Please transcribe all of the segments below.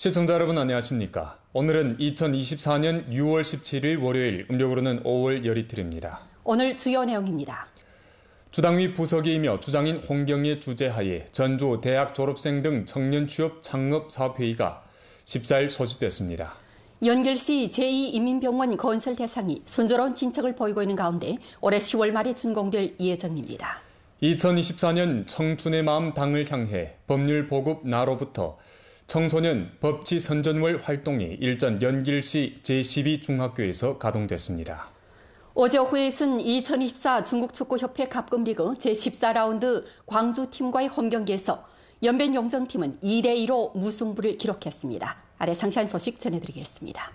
시청자 여러분 안녕하십니까? 오늘은 2024년 6월 17일 월요일, 음력으로는 5월 열이틀입니다. 오늘 주요 내용입니다. 주당위 부서기이며 주장인 홍경의 주재하에 전주 대학 졸업생 등 청년 취업 창업 사업회의가 14일 소집됐습니다. 연결시 제2인민병원 건설 대상이 순조로운 진척을 보이고 있는 가운데 올해 10월 말에 준공될 예정입니다. 2024년 청춘의 마음 당을 향해 법률 보급 나로부터 청소년 법치 선전월 활동이 일전 연길시 제12중학교에서 가동됐습니다. 어제 오후에는 2024 중국축구협회 갑금리그 제14라운드 광주팀과의 홈경기에서 연변용정팀은 2대2로 무승부를 기록했습니다. 아래 상세한 소식 전해드리겠습니다.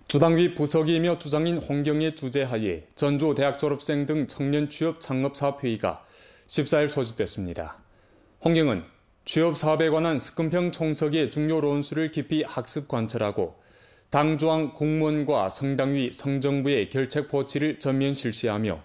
주당위 부서기이며 주장인 홍경의 주재하에 전주 대학 졸업생 등 청년 취업 창업 사업회의가 14일 소집됐습니다. 홍경은 취업 사업에 관한 스금평 총석의 중요 논술을 깊이 학습 관철하고 당 조항 공무원과 성당위, 성정부의 결책 포치를 전면 실시하며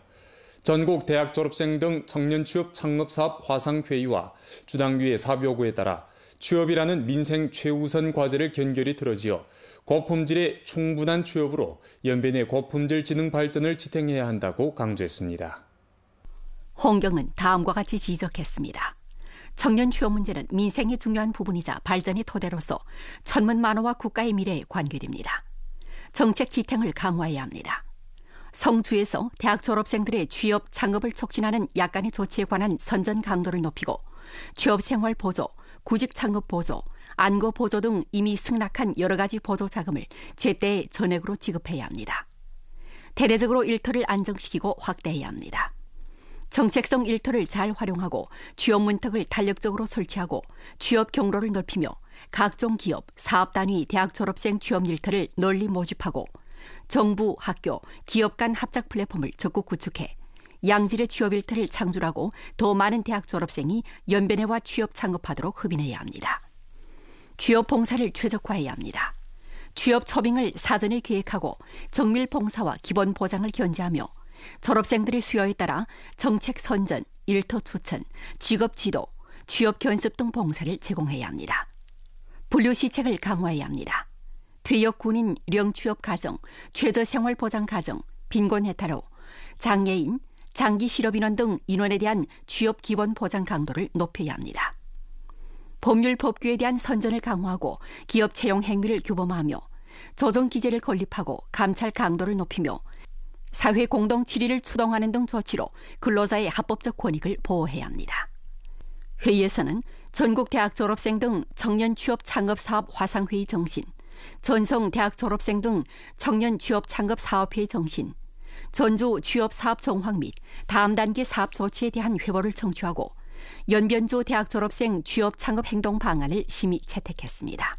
전국 대학 졸업생 등 청년 취업 창업 사업 화상회의와 주당위의 사업 요구에 따라 취업이라는 민생 최우선 과제를 견결히 들어지어 고품질의 충분한 취업으로 연변의 고품질 지능 발전을 지탱해야 한다고 강조했습니다. 홍경은 다음과 같이 지적했습니다. 청년 취업 문제는 민생의 중요한 부분이자 발전의 토대로서 천문만호와 국가의 미래에 관계됩니다. 정책 지탱을 강화해야 합니다. 성주에서 대학 졸업생들의 취업, 창업을 촉진하는 약간의 조치에 관한 선전 강도를 높이고 취업생활 보조, 구직 창업 보조, 안거 보조 등 이미 승낙한 여러 가지 보조 자금을 제때 전액으로 지급해야 합니다. 대대적으로 일터를 안정시키고 확대해야 합니다. 정책성 일터를 잘 활용하고 취업 문턱을 탄력적으로 설치하고 취업 경로를 넓히며 각종 기업, 사업단위, 대학 졸업생 취업 일터를 널리 모집하고 정부, 학교, 기업 간 합작 플랫폼을 적극 구축해 양질의 취업 일터를 창출하고 더 많은 대학 졸업생이 연변회와 취업 창업하도록 흡인해야 합니다. 취업 봉사를 최적화해야 합니다. 취업 초빙을 사전에 계획하고 정밀 봉사와 기본 보장을 견제하며 졸업생들의 수요에 따라 정책 선전, 일터 추천, 직업 지도, 취업 견습 등 봉사를 제공해야 합니다. 분류 시책을 강화해야 합니다. 퇴역 군인 령취업 가정, 최저생활 보장 가정, 빈곤 해탈로, 장애인, 장기 실업인원 등 인원에 대한 취업 기본 보장 강도를 높여야 합니다. 법률 법규에 대한 선전을 강화하고 기업 채용 행위를 규범화하며 조정 기제를 건립하고 감찰 강도를 높이며 사회 공동 질의를 추동하는 등 조치로 근로자의 합법적 권익을 보호해야 합니다. 회의에서는 전국 대학 졸업생 등 청년 취업 창업 사업 화상회의 정신, 전성 대학 졸업생 등 청년 취업 창업 사업회의 정신, 전주 취업 사업 정황 및 다음 단계 사업 조치에 대한 회보를 청취하고 연변조 대학 졸업생 취업 창업 행동 방안을 심의 채택했습니다.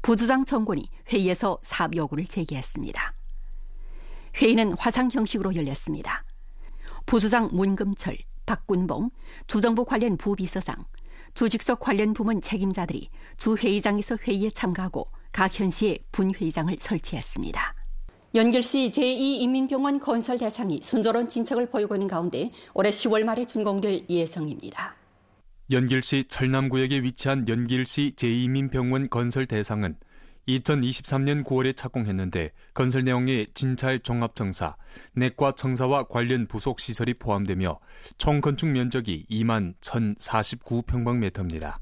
부주장 정권이 회의에서 사업 요구를 제기했습니다. 회의는 화상 형식으로 열렸습니다. 부주장 문금철, 박군봉, 주정부 관련 부비서장, 주직속 관련 부문 책임자들이 주 회의장에서 회의에 참가하고 각 현시에 분회의장을 설치했습니다. 연결시 제2인민병원 건설 대상이 순조로운 진척을 보이고 있는 가운데 올해 10월 말에 준공될 예정입니다. 연길시 철남구역에 위치한 연길시 제2인민병원 건설 대상은 2023년 9월에 착공했는데 건설 내용에 진찰 종합청사, 내과 청사와 관련 부속 시설이 포함되며 총 건축 면적이 2만 1,049평방미터입니다.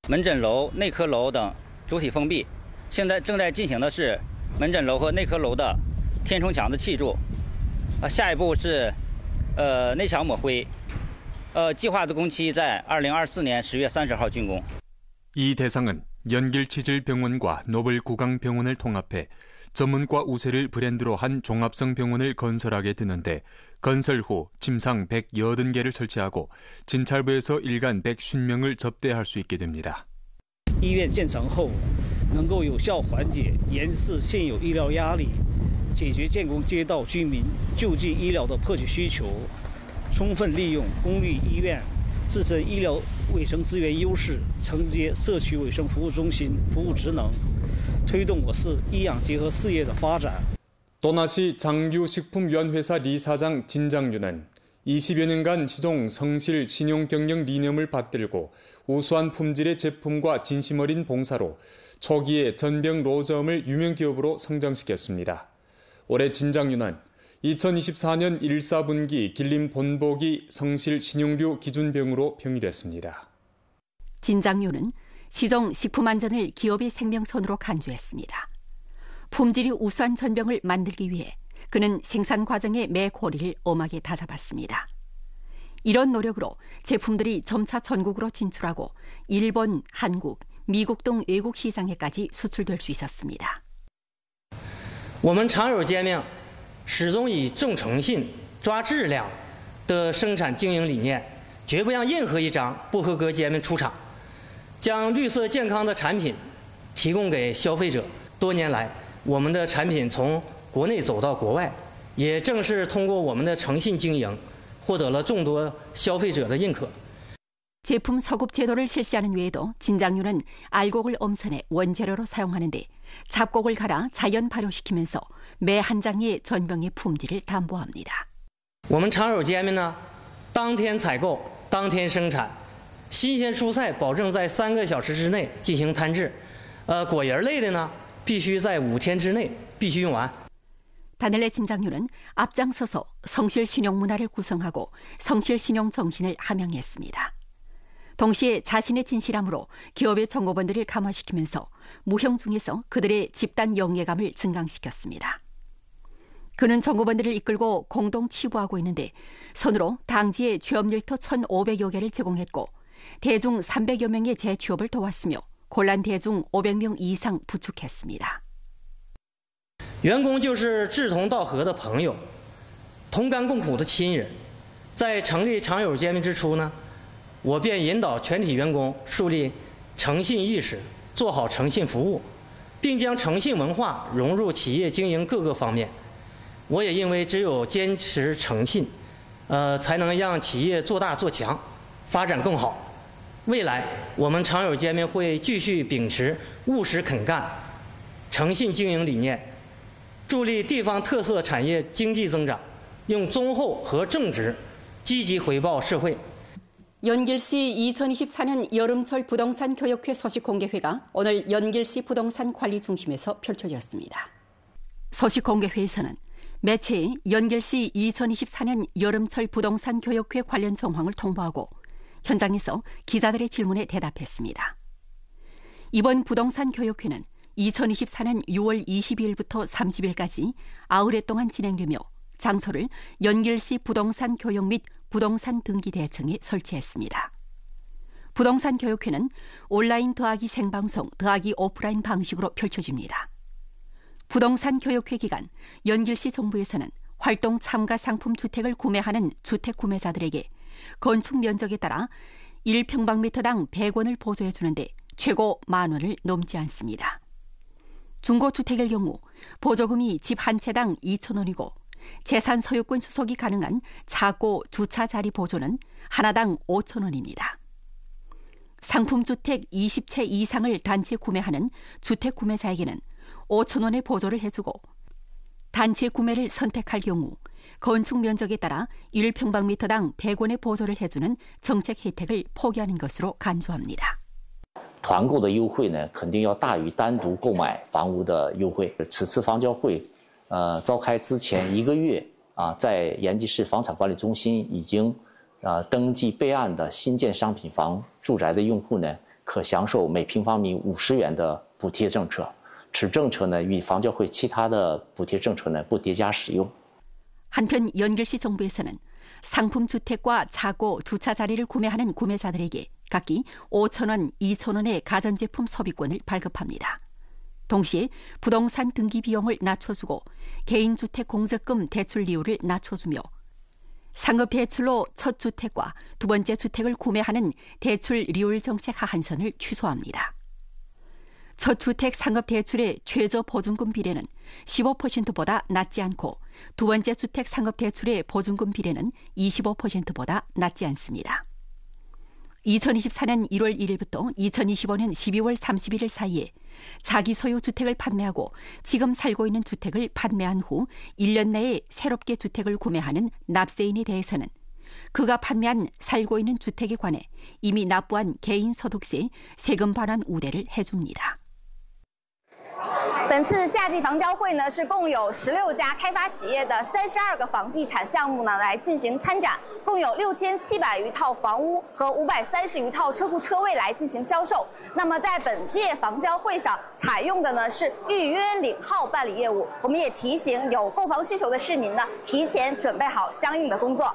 门诊楼、内科楼等主体封闭，现在正在进行的是门诊楼和内科楼的填充墙的砌筑，下一步是内墙抹灰，计划的工期在2024年10月30号竣工。 이 대상은 연길치질병원과 노블구강병원을 통합해 전문과 우세를 브랜드로 한 종합성 병원을 건설하게 되는데 건설 후 침상 180개를 설치하고 진찰부에서 일간 150명을 접대할 수 있게 됩니다. 医院建成后能够有效缓解延市现有医疗压力，解决建工街道居民就近医疗的迫切需求，充分利用公立医院 自身医疗卫生资源优势，承接社区卫生服务中心服务职能，推动我市医养结合事业的发展。 또나시 장유식품유한회사 리 사장 진장윤은 20여 년간 시종 성실 신용 경영 리념을 받들고 우수한 품질의 제품과 진심 어린 봉사로 초기에 전병 로점을 유명 기업으로 성장시켰습니다. 올해 진장유는 2024년 1사분기 길림 본보기 성실 신용류 기준병으로 병의됐습니다. 진장유는 시종 식품안전을 기업의 생명선으로 간주했습니다. 품질이 우수한 전병을 만들기 위해 그는 생산 과정의 매 고리를 엄하게 다잡았습니다. 이런 노력으로 제품들이 점차 전국으로 진출하고 일본, 한국, 미국 등 외국 시장에까지 수출될 수 있었습니다. 我们常友煎饼始终以重诚信、抓质量的生产经营理念，绝不让任何一张不合格煎饼出厂，将绿色健康的产品提供给消费者。多年来，我们的产品从国内走到国外，也正是通过我们的诚信经营，获得了众多消费者的认可。 제품 서급 제도를 실시하는 외에도 진장유는 알곡을 엄선해 원재료로 사용하는데 잡곡을 갈아 자연 발효시키면서 매 한 장의 전병의 품질을 담보합니다. 我们常友煎饼呢，当天采购，当天生产，新鲜蔬菜保证在3个小时之内进行摊制，果仁类的呢，必须在5天之内必须用完。 다늘레 진장유는 앞장서서 성실 신용 문화를 구성하고 성실 신용 정신을 함양했습니다. 동시에 자신의 진실함으로 기업의 종업원들을 감화시키면서 무형 중에서 그들의 집단 영예감을 증강시켰습니다. 그는 종업원들을 이끌고 공동 치부하고 있는데 손으로 당지에 취업일터 1,500여 개를 제공했고 대중 300여 명의 재취업을 도왔으며 곤란 대중 500명 이상 부축했습니다. 员工就是志同道合的朋友，同甘共苦的亲人。在成立常友煎饼之初呢，我便引导全体员工树立诚信意识，做好诚信服务，并将诚信文化融入企业经营各个方面。我也认为，只有坚持诚信，才能让企业做大做强，发展更好。未来，我们常友煎饼会继续秉持务实肯干、诚信经营理念。 助力地方特色产业经济增长，用忠厚和正直积极回报社会。 연길시 2024년 여름철 부동산 교역회 소식 공개회가 오늘 연길시 부동산 관리 중심에서 펼쳐졌습니다. 소식 공개회에서는 매체에 연길시 2024년 여름철 부동산 교역회 관련 정황을 통보하고 현장에서 기자들의 질문에 대답했습니다. 이번 부동산 교역회는 2024년 6월 22일부터 30일까지 90회 동안 진행되며 장소를 연길시 부동산 교역 및 부동산 등기대청에 설치했습니다. 부동산 교역회는 온라인 더하기 생방송 더하기 오프라인 방식으로 펼쳐집니다. 부동산 교역회 기간 연길시 정부에서는 활동 참가 상품 주택을 구매하는 주택 구매자들에게 건축 면적에 따라 1평방미터당 100원을 보조해 주는데 최고 10,000원을 넘지 않습니다. 중고주택일 경우 보조금이 집 한 채당 2,000원이고 재산 소유권 수속이 가능한 차고 주차 자리 보조는 하나당 5,000원입니다. 상품주택 20채 이상을 단체 구매하는 주택 구매자에게는 5,000원의 보조를 해주고 단체 구매를 선택할 경우 건축 면적에 따라 1평방미터당 100원의 보조를 해주는 정책 혜택을 포기하는 것으로 간주합니다. 团购的优惠呢，肯定要大于单独购买房屋的优惠。此次房交会，召开之前1个月在延吉市房产管理中心已经登记备案的新建商品房住宅的用户呢，可享受每平方米50元的补贴政策。此政策呢，与房交会其他的补贴政策呢不叠加使用。 한편 연길시 정부에서는 상품주택과 차고 주차 자리를 구매하는 구매자들에게 각기 5,000원, 2,000원의 가전제품 소비권을 발급합니다. 동시에 부동산 등기 비용을 낮춰주고 개인주택 공적금 대출리율을 낮춰주며 상업대출로 첫 주택과 두 번째 주택을 구매하는 대출리율 정책 하한선을 취소합니다. 첫 주택 상업대출의 최저 보증금 비례는 15%보다 낮지 않고 두 번째 주택 상업대출의 보증금 비례는 25%보다 낮지 않습니다. 2024년 1월 1일부터 2025년 12월 31일 사이에 자기 소유 주택을 판매하고 지금 살고 있는 주택을 판매한 후 1년 내에 새롭게 주택을 구매하는 납세인에 대해서는 그가 판매한 살고 있는 주택에 관해 이미 납부한 개인소득세 세금 반환 우대를 해줍니다. 本次夏季房交会呢，是共有16家开发企业的32个房地产项目呢来进行参展，共有6700余套房屋和530余套车库车位来进行销售。那么在本届房交会上采用的呢是预约领号办理业务，我们也提醒有购房需求的市民呢提前准备好相应的工作。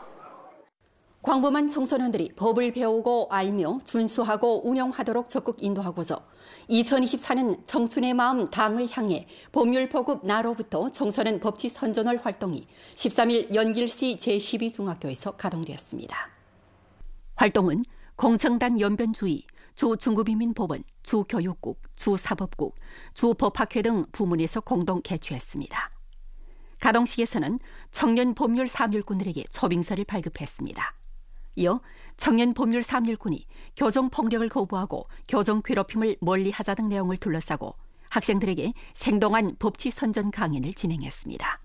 광범한 청소년들이 법을 배우고 알며 준수하고 운영하도록 적극 인도하고서 2024년 청춘의 마음 당을 향해 법률 보급 나로부터 청소년 법치 선전월 활동이 13일 연길시 제12중학교에서 가동되었습니다. 활동은 공청단 연변주의, 주중구민법원, 주교육국, 주사법국, 주법학회 등 부문에서 공동 개최했습니다. 가동식에서는 청년 법률 사업률꾼들에게 초빙서를 발급했습니다. 이어 청년 법률 사업률꾼이 교정폭력을 거부하고 교정괴롭힘을 멀리하자 등 내용을 둘러싸고 학생들에게 생동한 법치 선전 강연을 진행했습니다.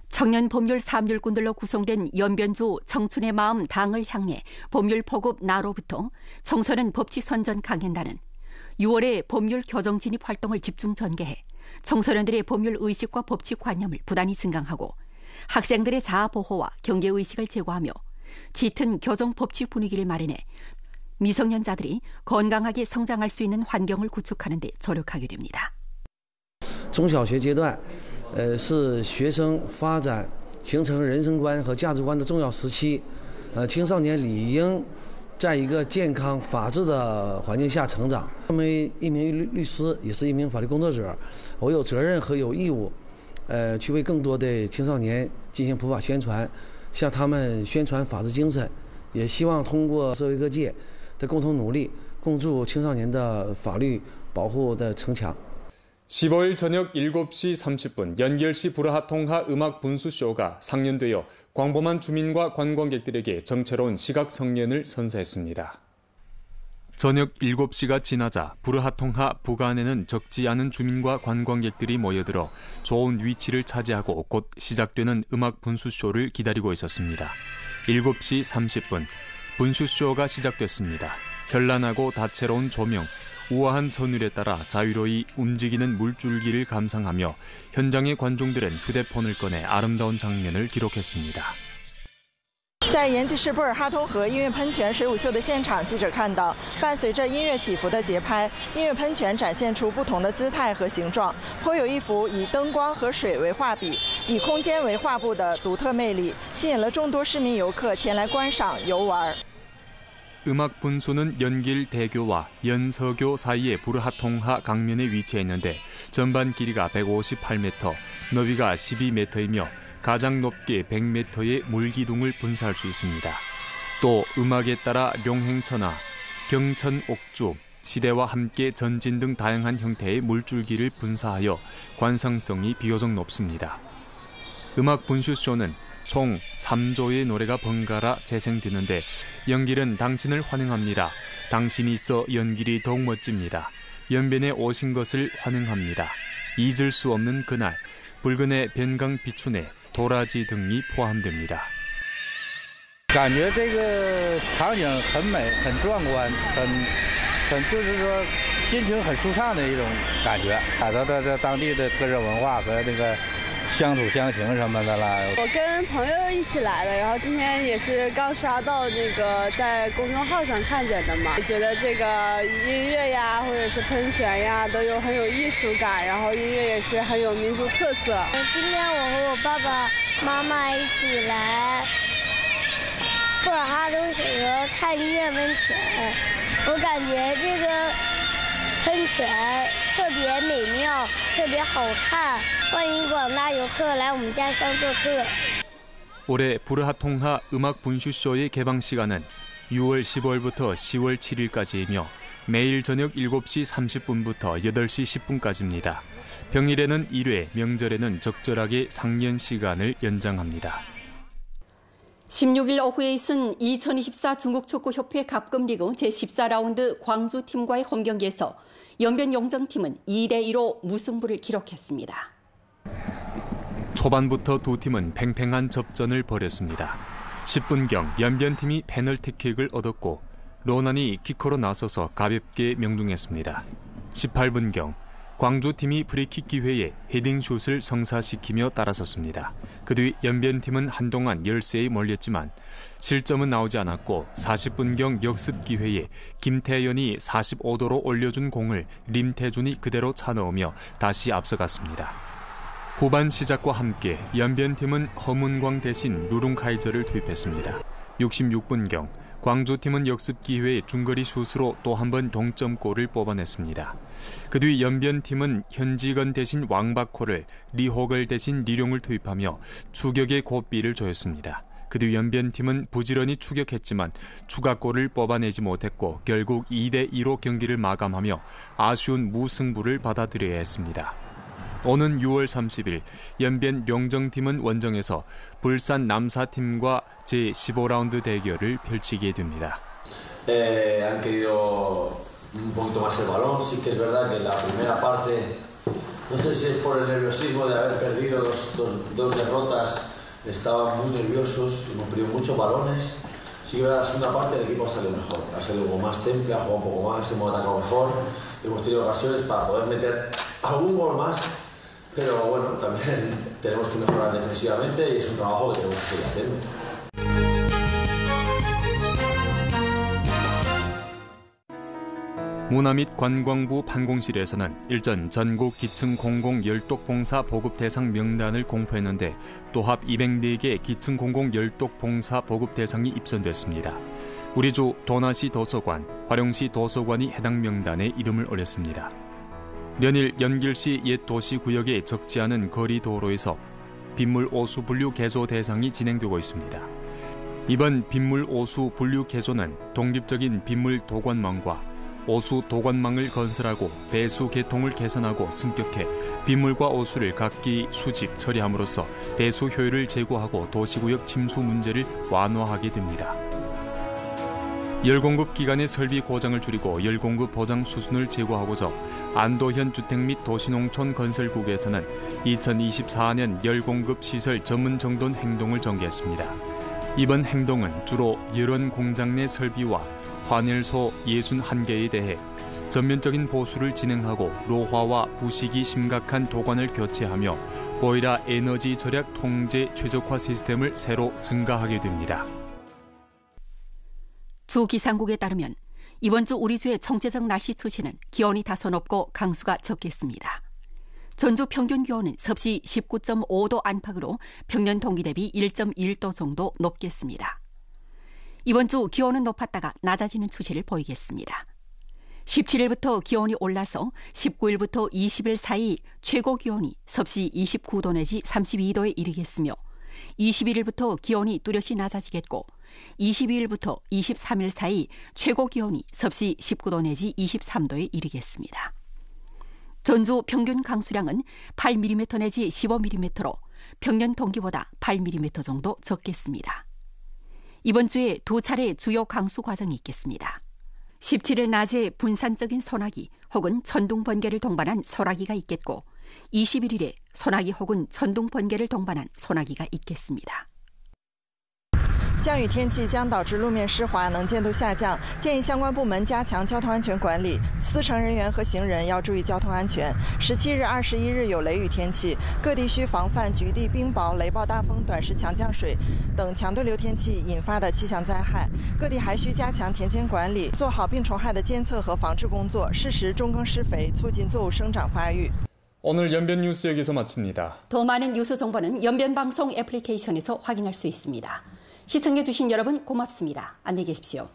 청년 법률 사업률꾼들로 구성된 연변주 청춘의 마음 당을 향해 법률 보급 나로부터 청소년 법치 선전 강연단은 6월에 법률 교정 진입 활동을 집중 전개해 청소년들의 법률 의식과 법치 관념을 부단히 증강하고 학생들의 자아 보호와 경계 의식을 제고하며 짙은 교정 법치 분위기를 마련해 미성년자들이 건강하게 성장할 수 있는 환경을 구축하는 데 조력하게 됩니다. 中小学阶段，是学生发展形成人生观和价值观的重要时期。青少年理应在一个健康法治的环境下成长。作为一名律师，也是一名法律工作者，我有责任和有义务，去为更多的青少年进行普法宣传。 向他们宣传法治精神，也希望通过社会各界的共同努力，共筑青少年的法律保护的城墙。 15일 저녁 7시 30분 연결시 부르하통하 음악 분수쇼가 상연되어 광범한 주민과 관광객들에게 정체로운 시각 성년을 선사했습니다. 저녁 7시가 지나자 부르하통하 부간에는 적지 않은 주민과 관광객들이 모여들어 좋은 위치를 차지하고 곧 시작되는 음악 분수쇼를 기다리고 있었습니다. 7시 30분 분수쇼가 시작됐습니다. 현란하고 다채로운 조명, 우아한 선율에 따라 자유로이 움직이는 물줄기를 감상하며 현장의 관중들은 휴대폰을 꺼내 아름다운 장면을 기록했습니다. 在延吉市布尔哈通河音乐喷泉水舞秀的现场，记者看到，伴随着音乐起伏的节拍，音乐喷泉展现出不同的姿态和形状，颇有一幅以灯光和水为画笔，以空间为画布的独特魅力，吸引了众多市民游客前来观赏游玩。 음악 분수는 연길 대교와 연서교 사이의 부르하통하 강면에 위치해 있는데 전반 길이가 158m, 너비가 12m이며 가장 높게 100m의 물기둥을 분사할 수 있습니다. 또 음악에 따라 룡행천하, 경천옥주, 시대와 함께 전진 등 다양한 형태의 물줄기를 분사하여 관상성이 비교적 높습니다. 음악 분수쇼는 총 3조의 노래가 번갈아 재생되는데 연길은 당신을 환영합니다. 당신이 있어 연길이 더욱 멋집니다. 연변에 오신 것을 환영합니다. 잊을 수 없는 그날, 붉은의 변강 비춘에 도라지 등이 포함됩니다. 感觉这个场景很美、很壮观、很就是说心情很舒畅的一种感觉，感到这当地的特色文化和那个乡土乡情什么的啦。我跟朋友一起来的，然后今天也是刚刷到那个在公众号上看见的嘛，觉得这个音乐呀或者是喷泉呀都有很有艺术感，然后音乐也是很有民族特色。今天我和我爸爸妈妈一起来布尔哈通水河看音乐温泉，我感觉这个喷泉特别美妙，特别好看，欢迎广大游客来我们家乡做客。 올해 부르하통하 음악 분수쇼의 개방 시간은 6월 15일부터 10월 7일까지이며 매일 저녁 7시 30분부터 8시 10분까지입니다. 평일에는 1회, 명절에는 적절하게 상연 시간을 연장합니다. 16일 오후에 있은 2024 중국축구협회 갑금리그 제14라운드 광주팀과의 홈경기에서 연변용정팀은 2대2로 무승부를 기록했습니다. 초반부터 두 팀은 팽팽한 접전을 벌였습니다. 10분경 연변팀이 페널티킥을 얻었고 로난이 키커로 나서서 가볍게 명중했습니다. 18분경 광주팀이 프리킥 기회에 헤딩슛을 성사시키며 따라섰습니다. 그 뒤 연변팀은 한동안 열세에 몰렸지만 실점은 나오지 않았고 40분경 역습 기회에 김태현이 45도로 올려준 공을 림태준이 그대로 차넣으며 다시 앞서갔습니다. 후반 시작과 함께 연변팀은 허문광 대신 루룽카이저를 투입했습니다. 66분경 광주팀은 역습 기회에 중거리 슛으로 또 한 번 동점골을 뽑아냈습니다. 그 뒤 연변팀은 현지건 대신 왕박호를, 리호걸 대신 리룡을 투입하며 추격의 고삐를 조였습니다. 그 뒤 연변팀은 부지런히 추격했지만 추가골을 뽑아내지 못했고 결국 2대2로 경기를 마감하며 아쉬운 무승부를 받아들여야 했습니다. 오는 6월 30일 연변 룡정팀은 원정에서 불산 남사팀과 제15라운드 대결을 펼치게 됩니다. Han querido un poquito más el balón. Sí que es verdad que en la primera parte, no sé si es por el nerviosismo de haber perdido dos derrotas, estaban muy nerviosos, hemos perdido muchos balones. Sí que en la segunda parte el equipo ha salido mejor, ha salido con más temple, ha jugado un poco más, hemos atacado mejor, hemos tenido ocasiones para poder meter algún gol más. Pero bueno, también tenemos que mejorar defensivamente y es un trabajo que tenemos que seguir haciendo. 문화 및 관광부 판공실에서는 일전 전국 기층 공공 열독봉사 보급 대상 명단을 공포했는데 또합 204개 기층 공공 열독봉사 보급 대상이 입선됐습니다. 우리주 도나시 도서관, 화룡시 도서관이 해당 명단에 이름을 올렸습니다. 연일 연길시 옛 도시구역에 적지 않은 거리 도로에서 빗물 오수 분류 개조 대상이 진행되고 있습니다. 이번 빗물 오수 분류 개조는 독립적인 빗물 도관망과 오수 도관망을 건설하고 배수 계통을 개선하고 승격해 빗물과 오수를 각기 수집, 처리함으로써 배수 효율을 제고하고 도시구역 침수 문제를 완화하게 됩니다. 열공급 기간의 설비 고장을 줄이고 열공급 보장 수순을 제고하고자 안도현 주택 및 도시농촌 건설국에서는 2024년 열공급 시설 전문 정돈 행동을 전개했습니다. 이번 행동은 주로 열원 공장 내 설비와 환열소 61개에 대해 전면적인 보수를 진행하고 로화와 부식이 심각한 도관을 교체하며 보일러 에너지 절약 통제 최적화 시스템을 새로 증가하게 됩니다. 주 기상국에 따르면 이번 주 우리 주의 총체적 날씨 추세는 기온이 다소 높고 강수가 적겠습니다. 전주 평균 기온은 섭씨 19.5도 안팎으로 평년 동기 대비 1.1도 정도 높겠습니다. 이번 주 기온은 높았다가 낮아지는 추세를 보이겠습니다. 17일부터 기온이 올라서 19일부터 20일 사이 최고 기온이 섭씨 29도 내지 32도에 이르겠으며 21일부터 기온이 뚜렷이 낮아지겠고 22일부터 23일 사이 최고 기온이 섭씨 19도 내지 23도에 이르겠습니다. 전주 평균 강수량은 8mm 내지 15mm로 평년 동기보다 8mm 정도 적겠습니다. 이번 주에 두 차례 주요 강수 과정이 있겠습니다. 17일 낮에 분산적인 소나기 혹은 천둥 번개를 동반한 소나기가 있겠고 21일에 소나기 혹은 천둥 번개를 동반한 소나기가 있겠습니다. 降雨天气将导致路面湿滑，能见度下降，建议相关部门加强交通安全管理，司乘人员和行人要注意交通安全。17日、21日有雷雨天气，各地需防范局地冰雹、雷暴大风、短时强降水等强对流天气引发的气象灾害。各地还需加强田间管理，做好病虫害的监测和防治工作，适时种耕施肥，促进作物生长发育。 오늘 연변 뉴스 여기서 마칩니다. 더 많은 뉴스 정보는 연변방송 애플리케이션에서 확인할 수 있습니다. 시청해주신 여러분 고맙습니다. 안녕히 계십시오.